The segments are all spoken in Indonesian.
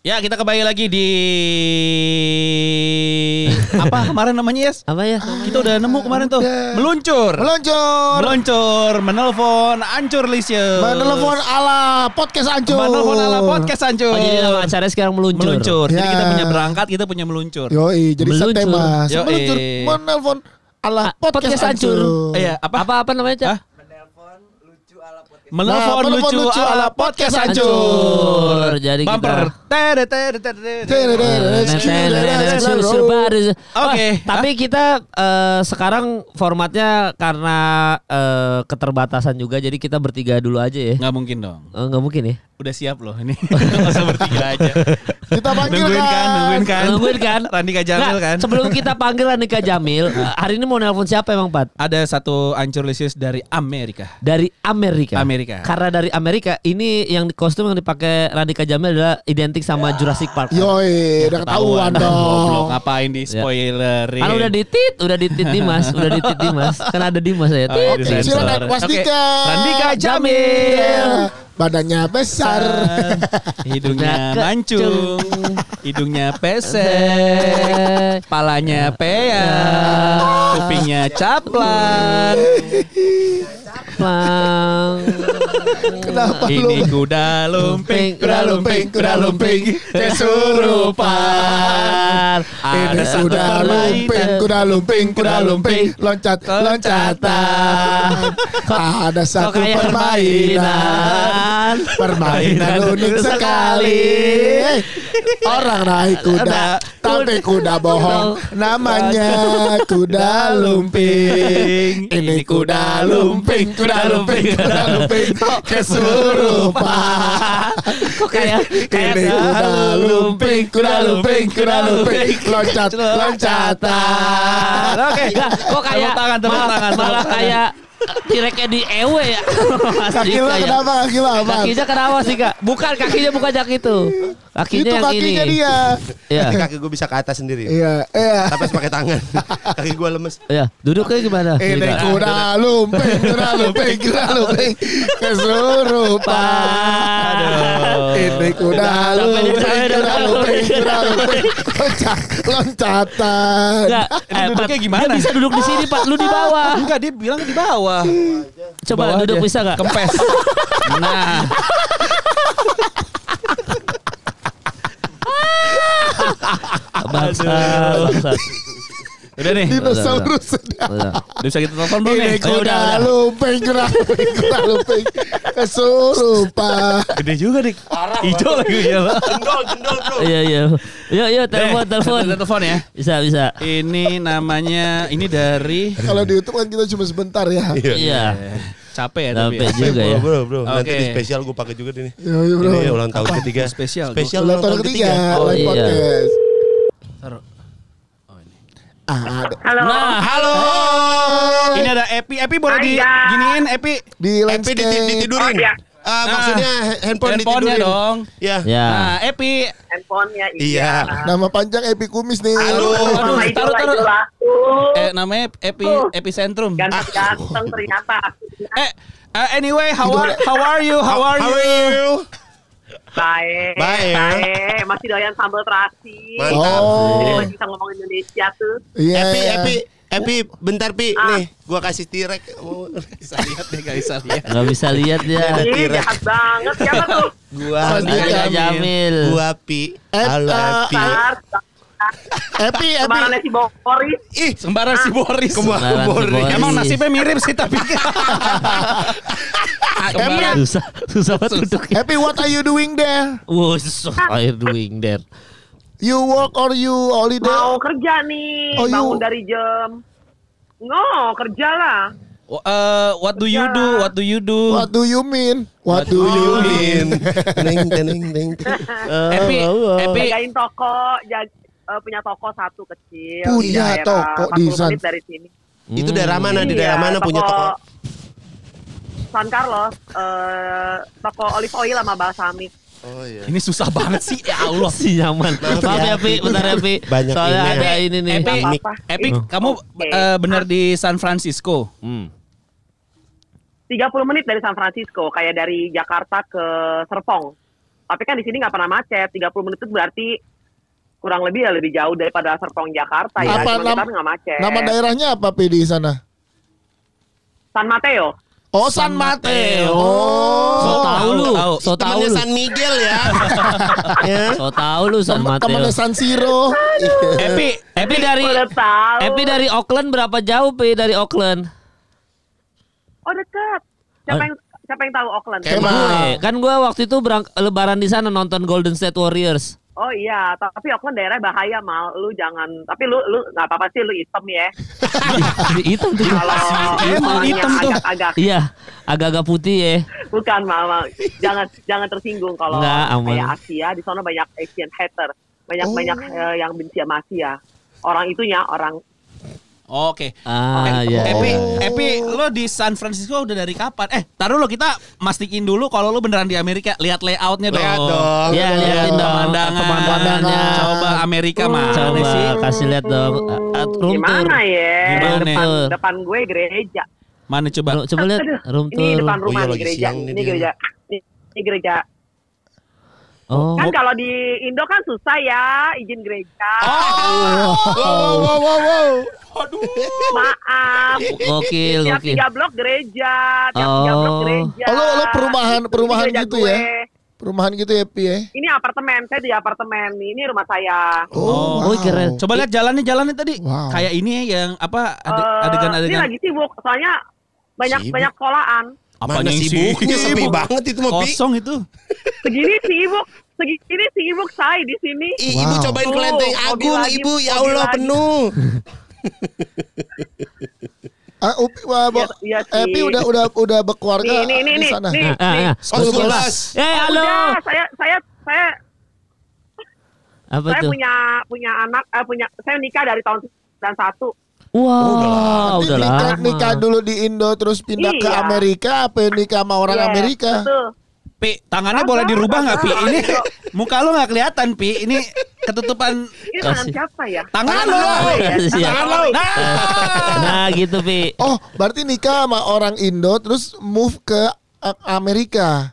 Ya, kita kembali lagi di apa kemarin namanya, Yes? Apa ya? Kita udah nemu kemarin tuh. Meluncur. Menelpon Ancur Lisius. Menelpon ala podcast Ancur. Oh, jadi nama acaranya sekarang meluncur. Jadi Ya. kita punya berangkat, kita punya meluncur. Yoi, jadi Meluncur. setema. Yoi. Meluncur menelpon ala podcast Ancur. Iya, apa namanya, Cak? Hah? Menelpon lucu ala podcast Ancur. Jadi Bumper. Oke. Tapi kita sekarang formatnya karena keterbatasan juga, jadi kita bertiga dulu aja ya. Nggak mungkin dong. Nggak mungkin ya? Udah siap loh ini. Masa bertiga aja. Kita panggil Nungguin kan. Randika Jamil Nggak, kan. sebelum kita panggil Randika Jamil, hari ini mau nelpon siapa emang, Pat? Ada satu Ancur Lisius dari Amerika. Dari Amerika. Karena dari Amerika, ini yang kostum yang dipakai Randika Jamil adalah identik sama Jurassic Park. Yoi, udah ketahuan Goblok, dong. ngapain di spoilerin? Kan udah ditit Dimas, Kan ada Dimas ya. Oh, iya, Tit. disensor. Silakan, Wasdika. Oke. Randika Jamil. Iya. Badannya besar. Hidungnya mancung, hidungnya pesek, palanya peyang, kupingnya caplang. Kenapa Ini lu? kuda lumping kesurupan. Ini kuda lumping, loncatan. Ada satu permainan unik sekali. Orang naik kuda, tapi kuda bohong. Namanya kuda lumping. Ini kuda lumping kesurupan. Kok kayak Ini kuda lumping, loncatan. Oke, kok kayak tepuk tangan. malah kayak direknya di ewe ya. Kaki lo kenapa? Kaki lo apa? Kakinya kenapa sih, Kak? Bukan kakinya, bukan jak itu. Kakinya Itu yang kakinya ini. dia. Iya. Kaki gue bisa ke atas sendiri. Iya. Tapi harus pakai tangan. Kaki gue lemes. Iya, duduknya gimana? Ini kuda lumping kesurupan. Ini kuda lumping loncatan. Enggak, duduknya gimana? Dia bisa duduk di sini, Pak. Lu di bawah. Enggak, dia bilang di bawah. Coba Bawah duduk aja. bisa enggak? Kempes. Nah. Bangsat. Udah nih. Dinosaurus. Udah bisa kita telepon belum nih? Ini kuda lumping kesurupan. Gede juga dik. Hijau lagi ya. Jendol bro. Iya. Yuk, telepon. Kita telepon ya. Bisa. Ini namanya dari Kalau di YouTube kan kita cuma sebentar ya. Iya. capek ya tapi. Capek juga ya. Bro. Nanti Oke. di spesial gue pakai juga ini. Iya bro. Ini ulang tahun ketiga. Spesial. Ulang tahun ketiga. Oh, live iya. podcast. Taruh. Oh ini. Ada. Halo. Nah, halo. Ini ada Epi boleh Hai, diginiin Epi. Di Epi landscape. ditidurin. Oh, iya. Maksudnya handphone Handphonenya ditidurin. dong. Ya. Ya. Nah, Epi. Handphonenya Iya. Nama panjang Epi Kumis nih. Aduh, taruh. Idola. Namanya Epicentrum. Ganteng ternyata. Anyway, how are you? How are you? Baik. Baik. Masih doyan sambal terasi. Mantap. Jadi Oh. masih bisa ngomong Indonesia tuh. Iya. Epi, bentar Pi, nih, gua kasih tirek. Bisa lihat deh, gak bisa lihat. Nggak bisa lihat dia. Ih, jahat banget. Siapa tuh? Gua Randika Jamil. Gua Pi. Halo Epi. Epi. Kemarin si Boris. Ih, Sembarang si Boris. Sembarang si Boris. Emang nasibnya mirip sih tapi. Kemarin Susah banget duduk. Epi, what are you doing there? Wow, so air doing there. You work or you holiday? Mau kerja nih. Oh, Bangun dari jam. Kerja lah. What do you do? What do you mean? What do you mean? Neng. Epi. Jagain toko. Punya toko satu kecil. Punya di daerah toko di 40 San- menit dari sini. Itu daerah mana? Di Iya, daerah mana punya toko? San Carlos, toko olive oil sama balsamik. Oh iya. Ini susah banget sih, ya Allah. Si nyaman. Maaf ya, Pi. Bentar ya, Pi. Banyak Soalnya ini ya. ada ini nih. Epi, Nggak apa-apa. Epi, kamu benar di San Francisco. 30 menit dari San Francisco, kayak dari Jakarta ke Serpong. Tapi kan di sini nggak pernah macet. 30 menit itu berarti kurang lebih ya lebih jauh daripada Serpong Jakarta ya. Apa Cuma kita nggak macet. nama daerahnya apa Pi di sana? San Mateo. Oh, San Mateo. So tahu lu. So tahu Temennya lu. San Miguel ya. Ya. So tahu lu San Mateo. Temannya San Siro. Epi dari Udah tahu. Epi dari Auckland berapa jauh Pi dari Auckland? Oh dekat. Siapa yang tahu Auckland? Kemal. Kan gue waktu itu lebaran di sana nonton Golden State Warriors. Oh iya, tapi Auckland daerah bahaya mal. Lu jangan. Tapi lu nggak apa-apa sih, lu hitam ya. Hitam tuh. Kalau Emang hitam tuh. agak-agak Iya, agak-agak putih ya. bukan mal. Jangan tersinggung kalau Nggak, aman. kayak Asia di sana banyak Asian hater, banyak yang benci sama Asia. Orang itunya orang. Oke. Iya. Epi, lo di San Francisco udah dari kapan? Taruh lo, kita mastiin dulu kalau lo beneran di Amerika. Lihat layoutnya dong. Lihat dong. Iya, liatin dong Pemandangannya. Coba Amerika mana Coba sih? kasih lihat dong. Room tour. Gimana ya? Gimana? Depan gue gereja. Mana coba? Coba lihat room Ini tour. depan rumah iya, nih lagi gereja. siang nih Ini dia. gereja. Ini gereja. Oh. Kan kalau di Indo kan susah ya izin gereja. Wow. Maaf. Gokil, Tiap gokil. 3 blok gereja. Tiap 3 blok gereja. Oh, lo perumahan Ini gereja gitu gue. ya? Perumahan gitu ya Pi ya? Ini apartemen. Saya di apartemen. Ini rumah saya. Oh, keren. Coba lihat jalannya tadi. Wow. Kayak ini ya yang apa Ini adegan-adegan. lagi sibuk. Soalnya banyak Sibuk? sekolahan. Mana sibuknya sepi banget itu mau Pi. Kosong itu. Segini sibuk saya di sini. Ibu Wow. cobain Tuh, kelenteng mobil agung lagi, ibu, ya mobil Allah lagi. penuh. Iya sih. Epi udah berkeluarga Nih. di sana. Nih. Oh, 11. Halo. Udah, saya Apa saya tuh? punya anak, saya nikah dari tahun 91. Wow, udah lama. Nikah dulu di Indo terus pindah ke Iya. Amerika, apa nikah sama orang Iya, Amerika? Betul. Pi, tangannya boleh dirubah nggak Pi? Ini muka lo nggak kelihatan Pi. Ini ketutupan Ini tangan siapa ya? tangan lo. Siap. Tangan lo. Nah, gitu Pi. Oh, berarti nikah sama orang Indo terus move ke Amerika.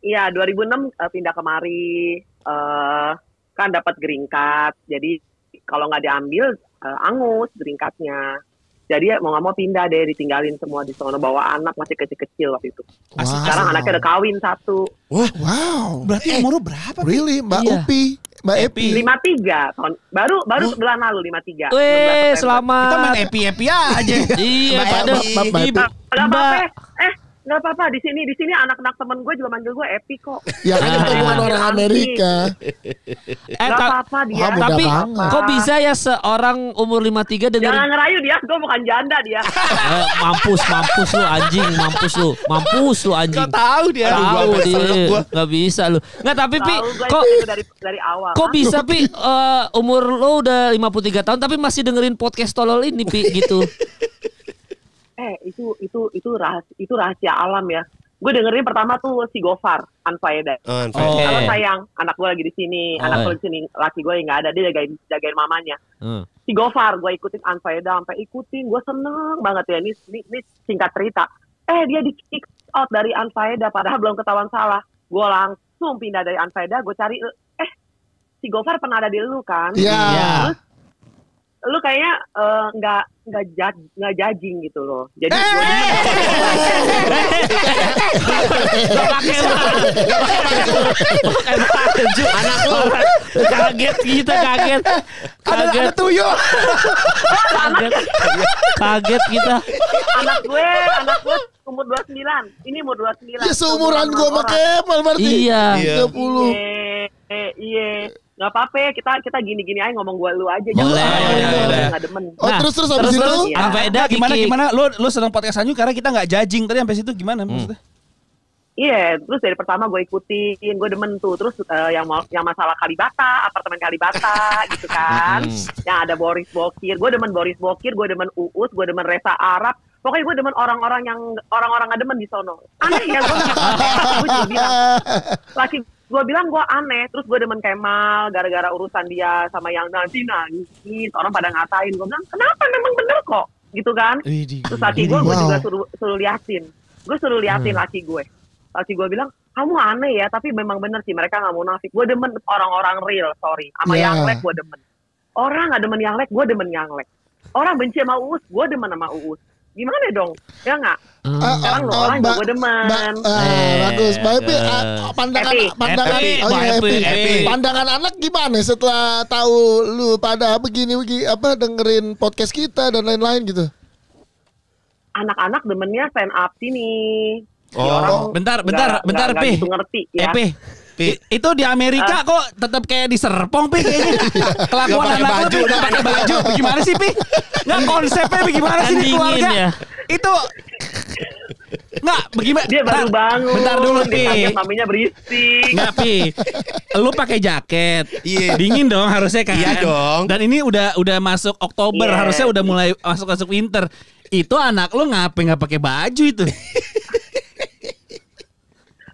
Iya, 2006 pindah kemari, kan dapat green card. Jadi kalau nggak diambil angus green card-nya. Jadi mau nggak mau pindah deh, ditinggalin semua di sana, bawa anak masih kecil-kecil waktu itu. Wow. Sekarang anaknya udah kawin 1. Wow. Berarti umur lo berapa? Really, Mbak Iya. Upi, Mbak Epi. 53 tahun baru bulan lalu 53. Weh, 19 September. Kita selamat. main epi-epi aja. Iya, Mbak pada Epi. Mbak Epi. Nggak apa-apa. Nggak apa-apa di sini anak-anak temen gue juga manggil gue Epi kok. Ya kan kita bukan orang Amerika. Nggak apa-apa dia. Wah, mudah Tapi banget. kok bisa ya seorang umur 53 Jangan dengerin ngerayu dia, gue bukan janda dia. mampus lu anjing, mampus lu anjing. Tahu dia. Tahu Gua dia, selek gua. nggak bisa lu. Nggak tapi Pi, Tahu gue kok itu dari awal. kok bisa Pi umur lo udah 53 tahun tapi masih dengerin podcast tolol ini Pi gitu. Itu rahasia alam ya. Gue dengerin pertama tuh si Gofar Anfaedah. Oh. Halo sayang, anak gue lagi di sini, anak gue di sini, laki gue yang nggak ada, dia jagain mamanya. Si Gofar, gue ikutin Anfaedah sampai ikutin, gue seneng banget ya. Ini singkat cerita. Dia di kick out dari Anfaedah, padahal belum ketahuan salah. Gue langsung pindah dari Anfaedah, gue cari, si Gofar pernah ada di lu kan? Iya. Terus lu kayaknya nggak judging gitu loh. Jadi Anak lu kaget kita kaget. Ada tuyul. Kaget kita. anak gue umur 29. Ini umur 29. Ya seumuran gue sama Kemal berarti. Iya. 30. Iya. Gak apa-apa, kita gini-gini aja ngomong gue lu aja. Boleh, boleh. Gak demen. Oh, terus habis itu? Iya. Anfaedah Gimana lu seneng podcast Anju karena kita nggak judging tadi sampai situ gimana maksudnya? Iya, terus dari pertama gue ikutin, gue demen tuh. Terus yang masalah Kalibata, apartemen Kalibata gitu kan. Yang ada Boris Bokir, gue demen Boris Bokir, gue demen Uus, gue demen Reza Arab. Pokoknya gue demen orang-orang nggak demen di sono. Aneh ya, gue juga bilang. Laki gue bilang gue aneh, terus gue demen Kemal gara-gara urusan dia sama yang nanti nangis, orang pada ngatain. Gue bilang kenapa, memang bener kok, gitu kan. Terus laki gue juga suruh liatin, laki gue bilang kamu aneh ya, tapi memang bener sih mereka nggak munafik. Gue demen orang-orang real, sorry. Sama Yeah. Yanglek gue demen. Orang nggak demen Yanglek, gue demen Yanglek. Orang benci sama Uus, gue demen sama Uus. Gimana dong? Ya nggak? Sekarang lo orang juga gue demen. Bagus. Mbak Epi, pandangan Happy. pandangan Happy. oh iya, Happy. Happy. Pandangan anak gimana setelah tahu lu pada begini apa dengerin podcast kita dan lain-lain gitu. Anak-anak demennya stand up sini. Oh. Bentar, nggak Pi. gitu ngerti ya. Pi. Itu di Amerika kok tetap kayak di Serpong, Pi, kayaknya. Kelakuan Nggak pakai anak lu baju, tuh nggak pakai baju. Gimana sih, Pi? Nggak, konsepnya bagaimana sih Kan di keluarga? dingin ya. Itu nggak bagaimana? Dia baru bangun. Bentar dulu, Pi. Dikaget maminya berisik. Nggak, Pi. Lu pakai jaket. Iya. Dingin dong harusnya kan. Iya dong. Dan ini udah masuk Oktober, Iya. harusnya udah mulai masuk winter. Itu anak lu nggak pakai baju itu?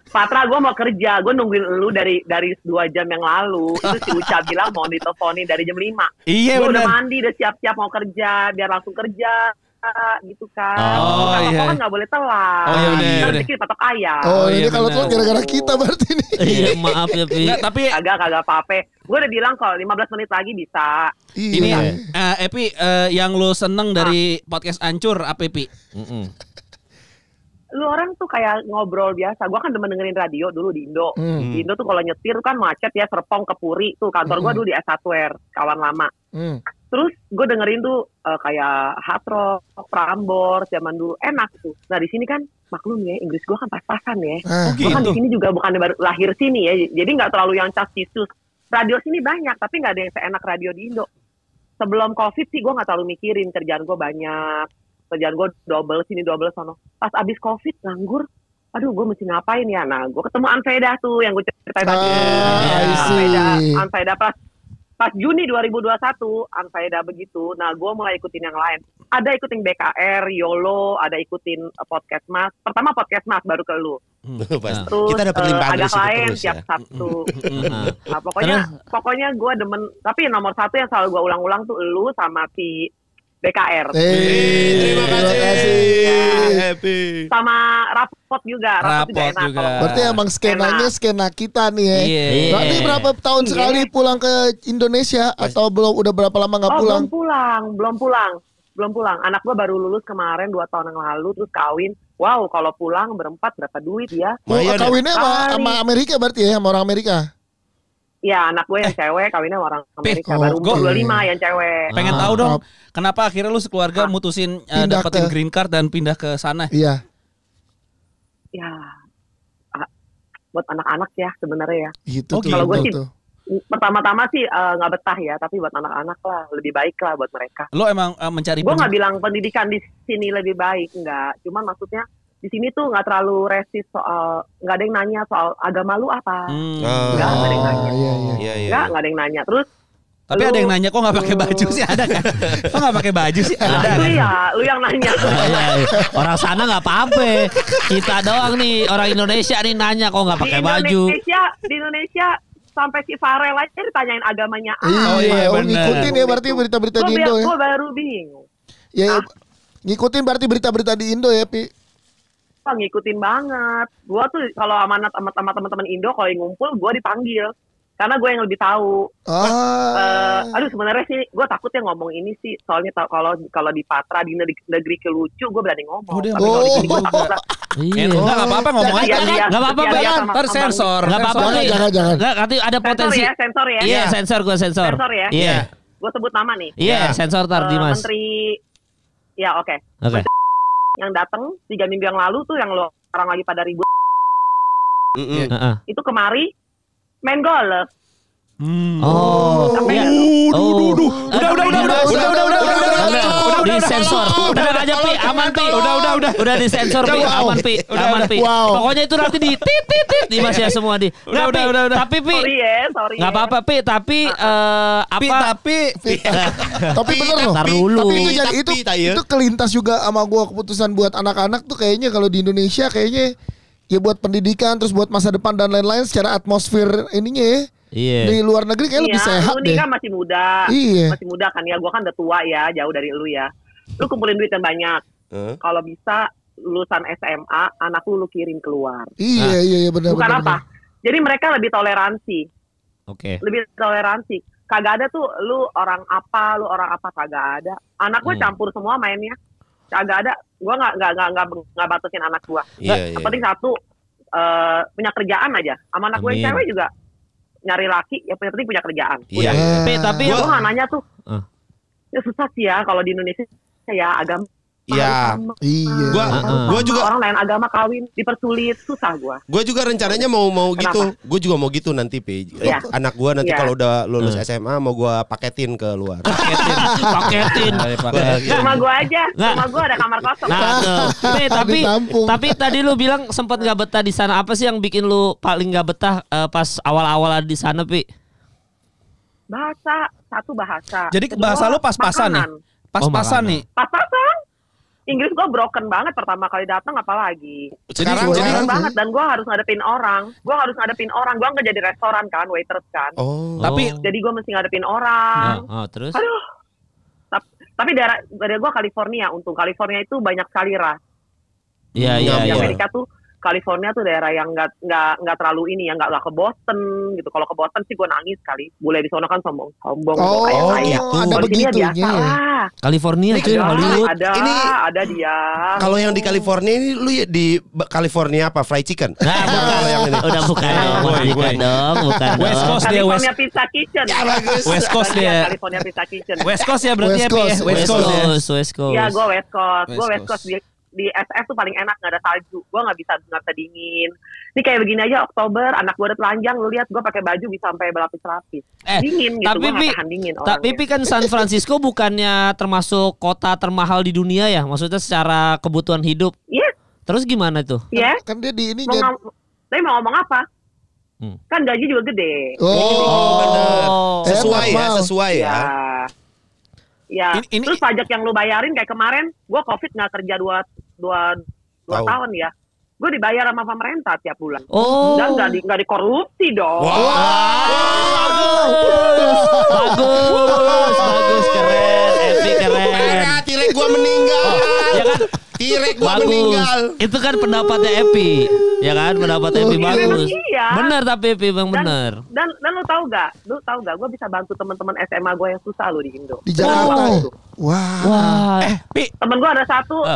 Patra, gue mau kerja. Gue nungguin lu dari 2 jam yang lalu. Itu si Uca bilang mau diteleponin dari jam 5. Iya, Gue udah benar. mandi, udah siap-siap mau kerja. Biar langsung kerja. Gitu kan. Oh, Kalau iya. kan nggak boleh telat. Oh, iya, udah, Kan udah. bikin patok ayam. Oh, iya, ini kalau benar. tuh gara-gara kita berarti nih. Iya, maaf ya, Pi. Nggak, tapi Kagak apa-apa. Gue udah bilang kalau 15 menit lagi bisa. ini Iya. Epi, yang lu seneng dari podcast Ancur apa, Epi? Lu orang tuh kayak ngobrol biasa. Gue kan demen dengerin radio dulu di Indo. Di Indo tuh kalau nyetir kan macet ya, Serpong ke Puri. Tuh kantor gue dulu di S1R, kawan lama. Terus gue dengerin tuh kayak hard rock, Prambors zaman dulu, enak tuh. Nah di sini kan maklum ya, Inggris gue kan pas-pasan ya. Gue kan di sini juga bukan baru lahir sini ya, jadi nggak terlalu yang cas-cisus. Radio sini banyak, tapi nggak ada yang seenak radio di Indo. Sebelum COVID sih gue nggak terlalu mikirin, kerjaan gue banyak, kerjaan gue double sini double sono. Pas abis COVID nganggur, aduh gue mesti ngapain ya? Nah gue ketemu Anveda tuh yang gue ceritain tadi. I see. Anveda pas Juni 2021 Anfaida begitu. Nah, gue mulai ikutin yang lain. Ada ikutin BKR, YOLO, ada ikutin podcast Mas. Pertama podcast Mas, baru ke lu. Pasti. Terus Kita dapat limpahan agak dari situ lain terus tiap ya. Sabtu. Nah, pokoknya gue demen. Tapi nomor 1 yang selalu gue ulang-ulang tuh lu sama si BKR. Terima kasih. Happy. Sama Rapot juga. Rapot juga Rapot enak. juga. Kalau- Berarti emang skenanya skena kita nih ya. Iya. Berarti berapa tahun Iya. sekali pulang ke Indonesia atau belum udah berapa lama nggak Oh, pulang? belum pulang. Anak gua baru lulus kemarin 2 tahun yang lalu, terus kawin. Wow, kalau pulang berempat berapa duit ya? Oh, Lumayan ya. kawinnya sama, Sekali. sama Amerika berarti ya, sama orang Amerika. Ya, anak gue yang cewek kawinnya sama orang Amerika. oh, Baru umur oke. 25 yang cewek. Pengen Ah. tahu dong, kenapa akhirnya lu sekeluarga mutusin Pindah dapetin ke- green card dan pindah ke sana? Iya, Ya, buat anak-anak ya sebenarnya ya. gitu Oh, tuh. Kalau gue betul sih tuh. pertama-tama sih nggak betah ya, tapi buat anak-anak lah lebih baik lah buat mereka. Lu emang mencari Gue nggak bilang pendidikan di sini lebih baik, enggak. Cuman maksudnya di sini tuh nggak terlalu resist soal, nggak ada yang nanya soal agama lu apa. Nggak ada yang nanya. Iya, iya. Iya, iya. Nggak ada yang nanya. Terus Tapi ada yang nanya kok nggak pakai baju sih, ada kan? Kok nggak pakai baju sih? Ada. itu kan? ya, lu yang nanya. Iya, iya. Orang sana nggak apa-apa. Kita doang nih orang Indonesia nih nanya kok nggak pakai baju. Di Indonesia sampai si Farel aja ditanyain agamanya. Iya, iya, oh, bener. ngikutin ya berarti berita-berita di Indo ya. Gue baru bingung. Ya, ya, ngikutin berarti berita-berita di Indo ya, Pi. Wah, ngikutin banget. Gue tuh kalau amanat sama teman-teman Indo kalau yang ngumpul gue dipanggil. Karena gue yang lebih tahu. Aduh sebenarnya sih gue takut ya ngomong ini sih. Soalnya kalau di Patra di negeri kelucu gue berani ngomong. Oh, dia Tapi kalau di sini juga. gue takut lah. Iya. Enggak apa-apa ngomong Iya, aja. iya. Nggak apa-apa, Iya, Bang. iya, sama- Ntar sama- sensor. Nggak apa-apa, Sensor. Pi. Jangan. Nggak, nanti ada potensi. Sensor ya. Iya, sensor gue sensor. Sensor ya? Iya. Gue sebut nama nih. Iya, sensor tar Dimas. Menteri. Ya oke. Oke. Yang datang 3 minggu yang lalu tuh yang lo orang lagi pada ribut Mm-mm. Heeh. itu kemari main golf. Oh. Sampai Iya. nggak lu? Oh. Udah. Di sensor. Udah aja Pi, aman Pi. Udah di sensor Pi, Wow. aman Pi. Aman Pi. Wow. Pokoknya itu nanti di tit Dimas ya semua di. Nggak, Pi. Tapi Pi, Sorry ya. nggak apa-apa Pi, tapi apa? Tapi bener loh. Ntar dulu. Tapi itu jadi Tapi, Tayer. itu kelintas juga sama gua keputusan buat anak-anak tuh kayaknya kalau di Indonesia kayaknya ya buat pendidikan terus buat masa depan dan lain-lain secara atmosfer ininya ya. Iya. Di luar negeri kayak lebih sehat lu deh. nih kan masih muda. Iya. Masih muda kan ya. Gua kan udah tua ya, jauh dari lu ya. Lu kumpulin duit yang banyak. Hah? Kalau bisa lulusan SMA, anak lu kirim keluar. Iya benar. Bukan apa? Jadi mereka lebih toleransi. Oke. Lebih toleransi. Kagak ada tuh lu orang apa kagak ada. Anak gue campur semua mainnya. Kagak ada. Gue nggak batasin anak gue. Iya. Yang penting satu punya kerjaan aja. Sama anak gue yang cewek juga nyari laki, yang penting punya kerjaan. Iya. Tapi gue nggak nanya tuh. Ya susah sih ya kalau di Indonesia ya agama. Iya. Gua juga orang lain agama kawin dipersulit, susah gua. Gua juga rencananya mau gitu. Gua juga mau gitu nanti, Pi. Iya. Anak gua nanti kalau udah lulus SMA mau gua paketin ke luar. Paketin. Sama gua aja. Sama gua ada kamar kosong. Tapi tadi lu bilang sempat nggak betah di sana. Apa sih yang bikin lu paling nggak betah pas awal-awal ada di sana, Pi? Bahasa. Jadi kedua, bahasa lu pas-pasan nih. Pas-pasan nih. Pas-pasan. Inggris gue broken banget pertama kali datang, apalagi. Sekarang banget, dan gue harus ngadepin orang. Gue nggak jadi restoran kan, waiters kan. Tapi jadi gue mesti ngadepin orang. Terus? Aduh. Tapi daerah gue California, untung California itu banyak sekali ras. Iya. Di Amerika tuh California tuh daerah yang nggak terlalu ini ya, nggak ke Boston gitu. Kalau ke Boston sih gue nangis kali. Bule di sana kan sombong kayak gitu. Ada begitunya ya. California cuy, Hollywood. Ada dia. Kalau yang di California ini lu ya di California apa? Fried chicken? Kalau yang ini. Udah bukan dong. West Coast dia, California Pizza Kitchen. Ya bagus. West Coast dia. California Pizza Kitchen. West Coast ya berarti ya, West Coast. Ya gue West Coast. Di SF tuh paling enak, nggak ada salju. Gue nggak bisa dingin. Ini kayak begini aja Oktober, anak gue udah telanjang. Lu lihat gue pakai baju bisa sampai berlapis-lapis. Dingin gitu, gue nggak tahan dingin. Tapi kan San Francisco bukannya termasuk kota termahal di dunia ya? Maksudnya secara kebutuhan hidup. Iya. Terus gimana tuh? Iya. Kan dia di ini. Tapi mau ngomong apa? Kan gaji juga gede. Benar. Sesuai ya. Ya, terus pajak yang lu bayarin kayak kemarin, gue COVID nggak kerja dua tahun ya, gue dibayar sama pemerintah tiap bulan. Dan nggak dikorupsi dong. Bagus, keren, Epi keren. Tirek gue meninggal. Ya kan? Tirek gue meninggal. Itu kan pendapatnya Epi, ya kan? Pendapatnya Epi bagus. Iya. Bener tapi Epi bang bener. Dan lu tahu gak? Gue bisa bantu teman-teman SMA gue yang susah lo di Indo. Di Jakarta. Wah. Pi. Temen gue ada satu.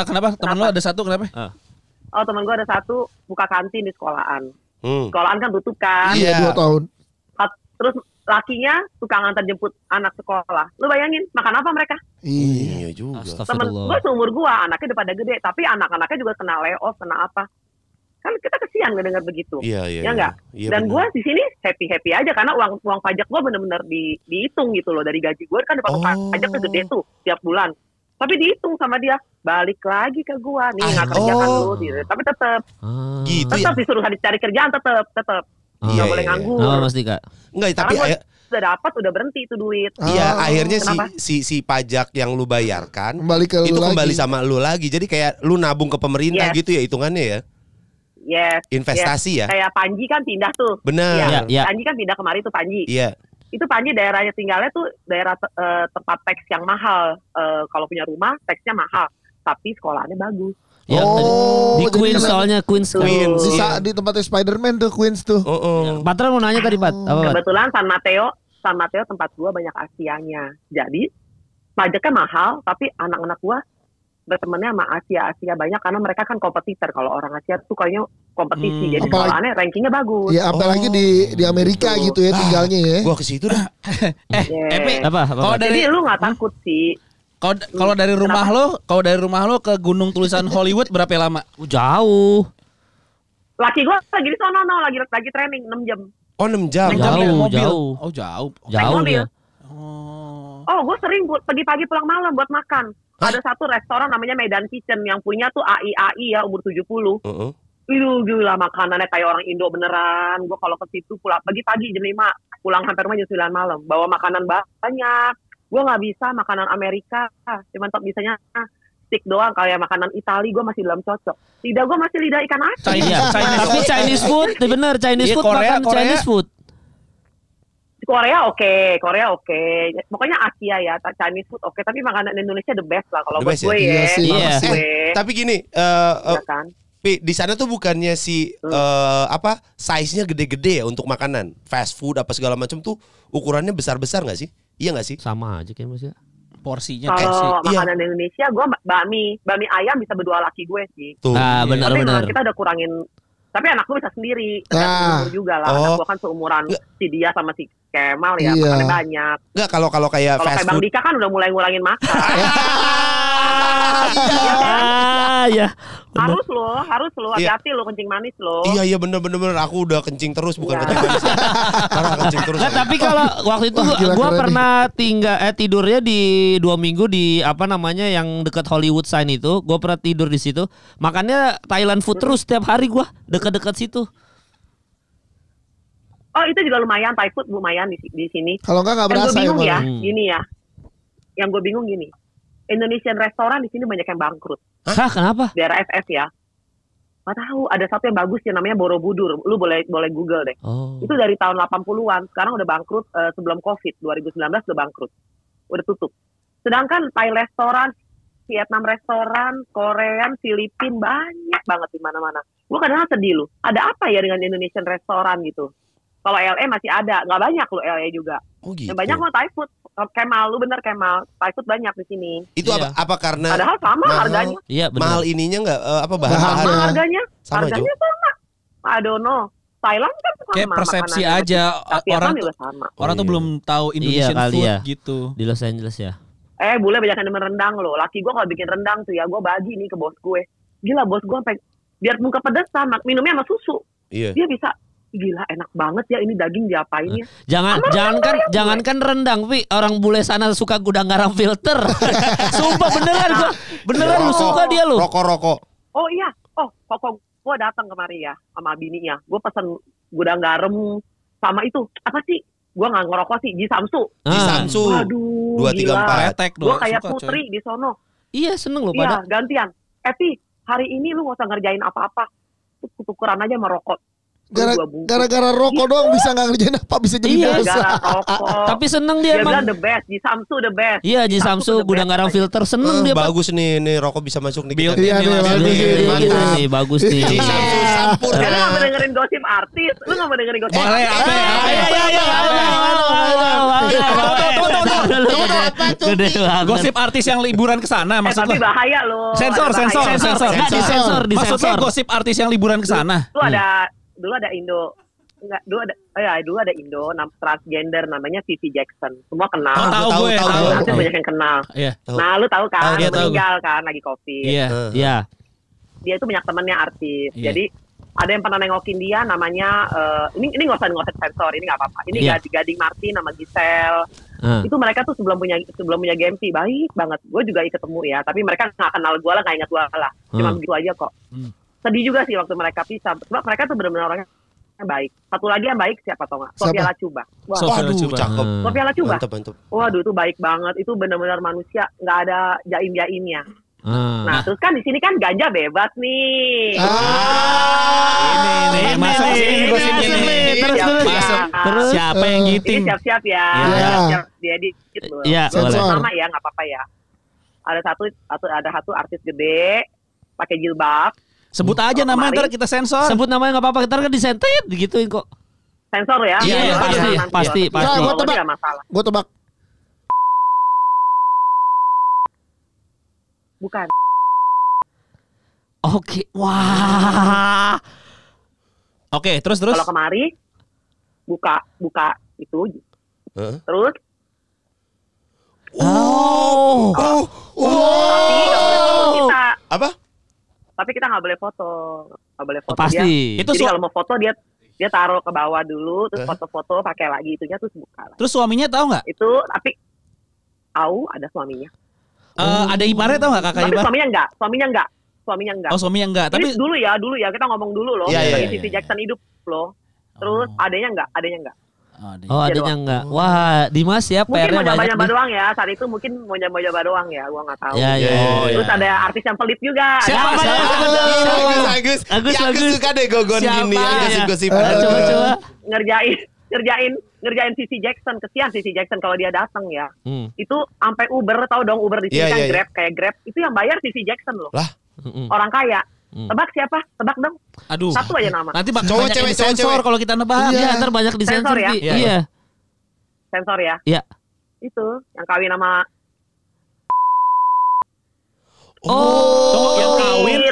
Kenapa? Temen lu ada satu kenapa? Temen gue ada satu buka kantin di sekolahan. Sekolahan kan tutup kan. Iya 2 tahun. Terus lakinya tukang antar jemput anak sekolah. Lu bayangin makan apa mereka? Iya juga. Temen gue seumur gue anaknya udah pada gede, tapi anak-anaknya juga kena layoff, kena apa? Kan kita kesian ngedengar begitu. Iya. Ya enggak? Dan gue di sini happy aja karena uang pajak gue bener-bener dihitung gitu loh dari gaji gue kan dapat pajaknya gede tuh tiap bulan. Tapi dihitung sama dia, balik lagi ke gue nih nggak kerjakan lu, gitu. Tapi tetap disuruh cari kerjaan tetap. Nggak boleh nganggur. Mesti Kak. Enggak, tapi udah dapat, udah berhenti itu duit. Iya, akhirnya si pajak yang lu bayarkan itu kembali sama lu lagi. Jadi kayak lu nabung ke pemerintah gitu ya hitungannya ya. Yes. Investasi ya. Kayak Panji kan pindah tuh. Benar. Ya. Panji kan pindah kemari tuh Panji. Iya. Itu Panji daerahnya tinggalnya tuh daerah tempat teks yang mahal. Kalau punya rumah teksnya mahal, tapi sekolahannya bagus. Ya, di Queens soalnya Queens. Di tempatnya Spider-Man tuh Queens tuh. Patran mau nanya tadi Pat. Kebetulan San Mateo tempat gua banyak Asianya. Jadi pajaknya mahal, tapi anak-anak gua bertemannya sama Asia banyak karena mereka kan kompetitor. Kalau orang Asia tuh kayaknya kompetisi. Jadi sekolahannya rankingnya bagus. Ya apalagi di Amerika gitu ya tinggalnya ya. Gua ke situ dah. Jadi lu nggak takut sih. Kalau dari rumah lo ke Gunung Tulisan Hollywood berapa lama? Jauh. Laki gue lagi di sono lagi training 6 jam. Oh 6 jam. Jauh. Oh jauh. Jauh dia. Oh gue sering pagi-pagi pulang malam buat makan. Ada satu restoran namanya Medan Kitchen yang punya tuh AI ya umur 70. Gila makanannya kayak orang Indo beneran. Gue kalau ke situ pulang pagi-pagi jam 5 pulang sampai rumah jam 9 malam. Bawa makanan banyak. Gue nggak bisa makanan Amerika, cuman top bisanya stick doang. Kayak makanan Itali gue masih belum cocok. Lidah gue masih lidah ikan asin. Tapi Chinese food, bener Chinese food Korea. Chinese food. Korea oke. Pokoknya Asia ya, Chinese food oke. Tapi makanan Indonesia the best lah kalau buat gue ya. Tapi gini, kan? Di sana tuh bukannya size-nya gede-gede ya untuk makanan, fast food apa segala macam tuh ukurannya besar-besar nggak sih? Iya nggak sih? Sama aja kayak Mas ya. Porsinya kalau makanan Indonesia, gue bakmi ayam bisa berdua laki gue sih. Benar. Tapi kita udah kurangin. Tapi anak gue bisa sendiri, juga lah. Anak gue kan seumuran si dia sama si Kemal ya, makannya banyak. Enggak, kalau kayak fast food. Bang Dika kan udah mulai ngurangin makan. Iya. Harus lo, hati-hati lo kencing manis lo. Iya bener. Aku udah kencing terus, bukan kencing manis. Karena kencing terus. Nah, tapi kalau waktu itu gue pernah tidurnya di 2 minggu di yang dekat Hollywood Sign itu, gue pernah tidur di situ. Makannya Thailand food terus setiap hari gue dekat-dekat situ. Oh itu juga lumayan, Thai food lumayan di sini. Kalau nggak berasa ya. Gini ya, yang gue bingung gini. Indonesian restoran di sini banyak yang bangkrut. Hah, kenapa? Daerah FF ya. Nggak tahu, ada satu yang bagus yang namanya Borobudur. Lu boleh Google deh. Itu dari tahun 80-an, sekarang udah bangkrut sebelum Covid, 2019 udah bangkrut. Udah tutup. Sedangkan Thai restoran, Vietnam restoran, Korean, Filipin banyak banget di mana-mana. Gue kadang-kadang sedih lu. Ada apa ya dengan Indonesian restoran gitu? Kalau LA masih ada, nggak banyak lo LA juga. Gitu. Yang banyak mah Thai food. Kemal, lu bener Kemal. Thai food banyak di sini. Itu apa karena? Padahal sama harganya. Iya benar. Mahal ininya nggak bahan-bahan? Sama harganya. Sama harganya sama. I don't know. Thailand kan sama. Kayak persepsi aja orang tuh belum tahu Indonesian food gitu. Di Los Angeles ya. Boleh banyak yang demen rendang lo. Laki gue kalau bikin rendang tuh ya gue bagi nih ke bos gue. Gila bos gue sampai biar muka pedas sama minumnya sama susu. Iya. Dia bisa. Gila enak banget ya ini daging diapain ya. Jangankan rendang, Pi. Orang bule sana suka gudang garam filter. Sumpah beneran lu suka dia lu. Rokok. Oh iya. Kok gue datang kemari ya sama bininya. Gue pesen gudang garam sama itu. Apa sih? Gue nggak ngerokok sih. Jisamsu. Waduh. 234. Gue kayak putri di sono. Iya seneng lu pada. Iya gantian. Pi hari ini lu gak usah ngerjain apa-apa. Tukeran aja sama rokok. Gara-gara rokok doang bisa nggak ngerjain apa, bisa jadi gara-gara rokok. Tapi seneng dia bilang the best, di Samsu the best. Iya di Samsu gudang garam filter seneng dia. Bagus nih rokok bisa masuk nih. Bagus nih. Di Samsu sampur. Lu nggak mau dengerin gosip artis? Lu nggak mau dengerin gosip? Boleh gosip artis yang liburan ke sana maksud tapi bahaya loh. Sensor. Maksud lo gosip artis yang liburan ke sana. Dulu ada Indo. Dulu ada Indo transgender namanya Vivi Jackson. Semua kenal. Tahu. Banyak yang kenal. Nah, lu tahu kan meninggal kan lagi Covid. Iya. Dia itu banyak temannya artis. Jadi ada yang pernah nengokin dia namanya ini nggak usah sensor, ini nggak apa-apa. Ini Gading Martin nama Giselle. Itu mereka tuh sebelum punya Gempi baik banget. Gue juga ketemu ya, tapi mereka nggak kenal gue lah, nggak ingat gue lah. Cuma begitu aja kok. Sedih juga sih waktu mereka pisah. Sebab mereka tuh benar-benar orangnya baik. Satu lagi yang baik siapa tau nggak? Sofia Lacuba. Waduh, cakep. Sofia Lacuba. Mantap. Waduh, itu baik banget. Itu benar-benar manusia, nggak ada jaim-jaimnya. Nah, terus kan di sini kan ganja bebas nih. Ini masuk sini gosipnya nih. Terus siapa yang giting? Ini siap-siap ya. Siap-siap dia dikit loh. Iya, sama ya, nggak apa-apa ya. Ada satu artis gede pakai jilbab. Sebut aja namanya ntar kita sensor. Sebut namanya nggak apa-apa, kita kan disentet digituin kok. Sensor ya? Iya pasti. Gue tebak. Bukan. Oke, wah. Oke, terus. Kalau kemari buka itu. Terus. Apa? Tapi kita nggak boleh foto. Pasti. Jadi kalau mau foto dia taruh ke bawah dulu, terus foto-foto pakai lagi itunya terus buka. Terus suaminya tahu nggak? Itu tapi tahu ada suaminya. Ada iparnya tahu nggak kakak ipar? Suaminya enggak. Oh suaminya enggak. Tapi dulu ya kita ngomong dulu loh. Vivi Jackson hidup loh. Terus adanya enggak. Adanya enggak. Wah, Dimas ya PR-nya banyak. Mungkin mau doang ya. Saat itu mungkin mau nyoba doang ya. Gua nggak tahu. Terus ada artis yang pelit juga. Siapa? Agus suka deh gogon gini. Coba. Ngerjain ngerjain Cici Jackson. Kesian Cici Jackson kalau dia datang ya. Itu sampai Uber, tahu dong Uber di sini kan Grab kayak Grab. Itu yang bayar Cici Jackson loh. Lah, orang kaya. Tebak siapa? Tebak dong. Aduh. Satu aja nama. Nanti cowok cewek sensor kalau kita nebak. Iya, ntar banyak disensor ya. Iya. Sensor ya. Iya. Itu yang kawin sama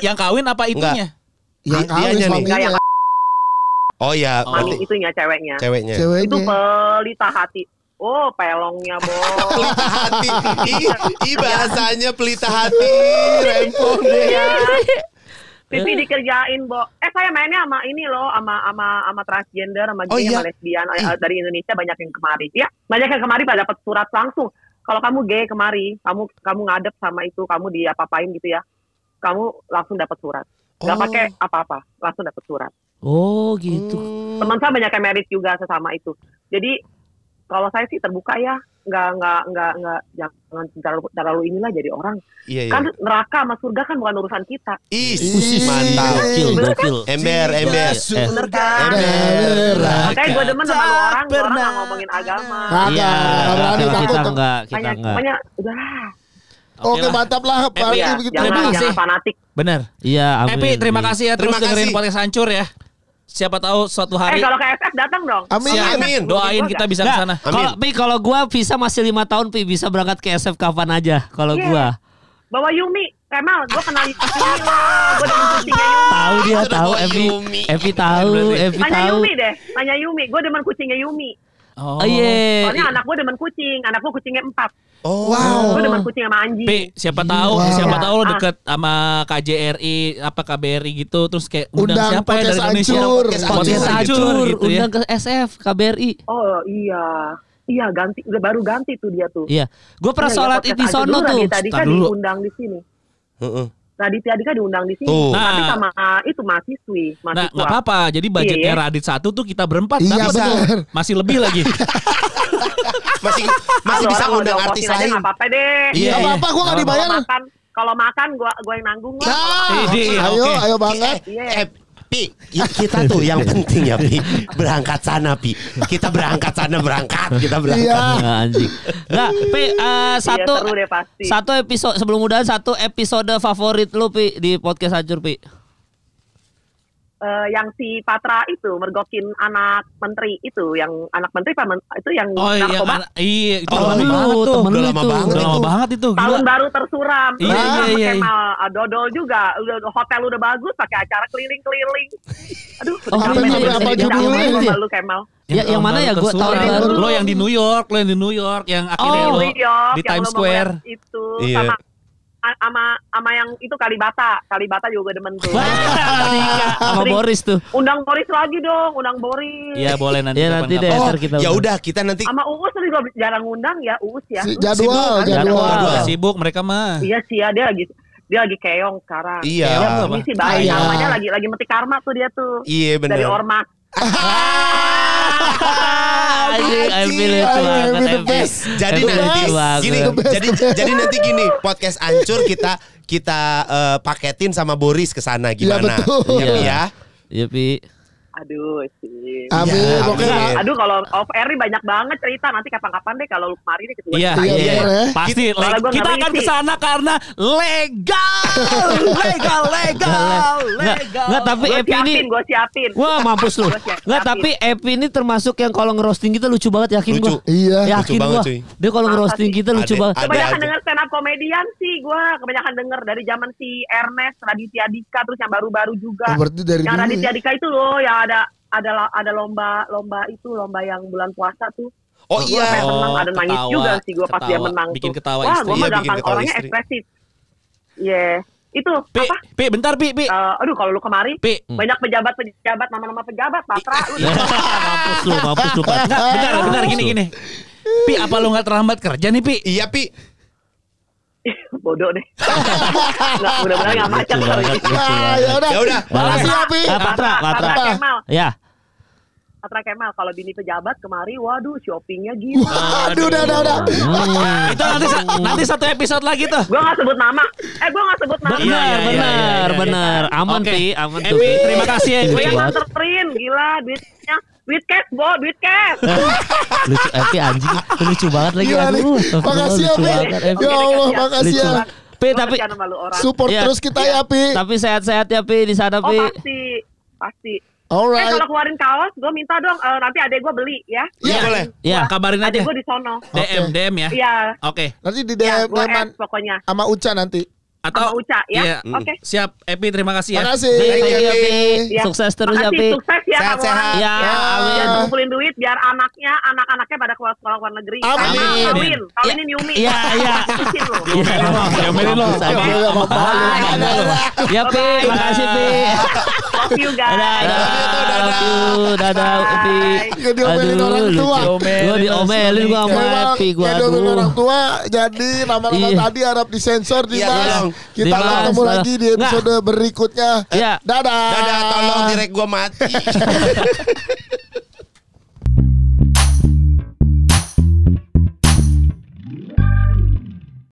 yang kawin apa itunya? Yang kawin suaminya. Oh ya, mami itunya ceweknya. Itu pelita hati. Oh, pelongnya, Bo. Pelita hati. Bahasanya pelita hati. Rempong deh. Pipi dikerjain, Bo. Saya mainnya sama ini loh, sama transgender, sama gay, sama lesbian dari Indonesia banyak yang kemari. Ya, banyak yang kemari pada dapat surat langsung. Kalau kamu gay kemari, kamu ngadep sama itu, kamu diapa-apain gitu ya. Kamu langsung dapat surat. Gak pakai apa-apa, langsung dapat surat. Oh, gitu. Teman saya banyak yang merit juga sesama itu. Jadi kalau saya sih terbuka ya, nggak jangan terlalu inilah jadi orang. Iya. Kan neraka sama surga kan bukan urusan kita. Mantap. Gokil. Ember. Bener kan? Makanya gue demen sama orang nggak ngomongin agama. Iya, kita enggak. Pokoknya udah. Oke, mantap lah. Terima kasih. Fanatik. Bener. Iya, amin. Epi, terima kasih ya terus dengerin podcast Hancur ya. Siapa tahu suatu hari. Kalau ke SF datang dong. Amin. Doain kita bisa ke sana. Kalau gua visa masih 5 tahun, Pi, bisa berangkat ke SF kapan aja kalau gua. Bawa Yumi, Kemal, gua kenal Yumi loh. Gua dengan kucingnya Yumi. Tahu dia, tahu Epi tahu. Nanya Yumi deh, nanya Yumi. Gua demen kucingnya Yumi. Oh iya. Soalnya anak gua demen kucing, anak gua kucingnya 4. Oh, wow. Gue demen kucing sama anjing. Pi, siapa tahu lo deket sama KJRI apa KBRI gitu, terus kayak undang siapa ya dari Indonesia? Podcast Hancur gitu ya. Undang ke SF KBRI. Oh iya. Iya, baru ganti tuh dia tuh. Iya. Gue pernah sholat di sono tuh. Tadi kan diundang di sini. Raditya Dika diundang di sini. Tapi sama itu mahasiswi. Nah, nggak apa-apa. Jadi budgetnya Radit 1 tuh kita berempat. Iya, benar. Masih lebih lagi. masih bisa ngundang artis lain. Nggak apa-apa deh. Iya, apa-apa, gue nggak dibayar. Kalau makan gue yang nanggung lah. Ayo banget. Pi, kita tuh yang penting ya, Pi. Berangkat sana, Pi. Kita berangkat sana, kita berangkat. Iya. Anjing. Nah, Pi, satu episode sebelum udahan, satu episode favorit lu, Pi, di podcast Hancur, Pi. Yang si Patra itu mergokin anak menteri itu, yang anak menteri itu yang narkoba. Iya, itu udah lama banget itu. Tahun baru tersuram. Iya. Kemal dodol juga, hotel udah bagus, pakai acara keliling-keliling. Aduh, berapa judulnya lu Kemal? Ya, yang mana ya? Gue tahun baru. Lo yang di New York, yang akhirnya lo di Times Square itu sama yang itu Kalibata juga demen tuh. Sama Boris tuh. Undang Boris lagi dong, undang Boris. Iya boleh nanti. Ya nanti deh kita. Ya udah kita nanti. Sama Uus tadi gue jarang undang ya Uus ya. Jadwal. Sibuk mereka mah. Iya sih ya, dia lagi keong sekarang. Iya. Ini sih baik. Namanya lagi metik karma tuh dia tuh. Iya benar. Dari Ormas. Jadi nanti gini, podcast Hancur kita paketin sama Boris ke sana gimana? Iya, Ya, Pi. Aduh sih. Amin. Aduh kalau off air nih banyak banget cerita, nanti kapan-kapan deh kalau lu kemari nih ketemu. Iya. Pasti kita akan ke sana karena legal. Enggak, tapi Epi ini gue siapin. Wah, mampus lu. Enggak, tapi Epi ini termasuk yang kalau ngerosting kita lucu banget, yakin gua. Iya. Yakin gua. Dia kalau ngerosting kita lucu banget. Kebanyakan denger stand up komedian sih gua, kebanyakan denger dari zaman si Ernest, Raditya Dika, terus yang baru-baru juga. Yang Raditya Dika itu loh yang ada lomba yang bulan puasa tuh. Oh iya. Ada nangis juga sih gue pas dia menang bikin tuh. Ketawa wah, istri. gue mah gampang orangnya ekspresif. Iya. Itu apa? Pi, bentar Pi. Aduh kalau lu kemari Pi. Banyak pejabat, nama-nama pejabat, Patra lu. Mampus lu. Bentar gini. Pi, apa lu enggak terlambat kerja nih, Pi? Iya, Pi. Bodoh deh. Mudah-mudahan enggak macet kali. Ya udah. Makasih ya, Pi. Patra Kemal. Ya. Patra Kemal kalau bini pejabat kemari, waduh shoppingnya gila. Aduh, udah. Itu nanti satu episode lagi tuh. Gue nggak sebut nama. Benar. Aman Pi, aman tuh. Epi, terima kasih ya. Gue yang nganterin, gila duitnya Duit cash, Bo, duit cash. Lucu Epi anjing, lucu banget lagi. Aduh, makasih ya, Pi. Ya Allah, makasih ya. Pi, tapi support terus kita ya, Pi. Tapi sehat-sehat ya, Pi, di sana, Pi. Oh, pasti. Alright. Kalau keluarin kaos, gue minta dong nanti adek gue beli ya. Iya boleh. Ya, kabarin aja. Adek gue di sono. DM ya. Iya. Oke. Nanti di DM pokoknya. sama Uca nanti. Atau Uca ya. Iya. Oke. Siap, Epi, terima kasih ya. Makasih. Thank you, Pi. Ya. Sukses terus ya, Pi. Sukses ya, Sehat-sehat. Ya, amin. Biar kumpulin duit biar anak-anaknya pada keluar sekolah luar negeri. Amin. Kawinin Yumi. Iya. Diomelin lo. Ya, Pi, makasih, Pi. Love you guys. Dadah, Pi. Diomelin orang tua. Gue diomelin gue sama Epi gue. Diomelin orang tua. Jadi nama-nama tadi harap disensor di Mas. Kita ketemu lagi di episode berikutnya. Dadah. Dadah, tolong direk gue mati.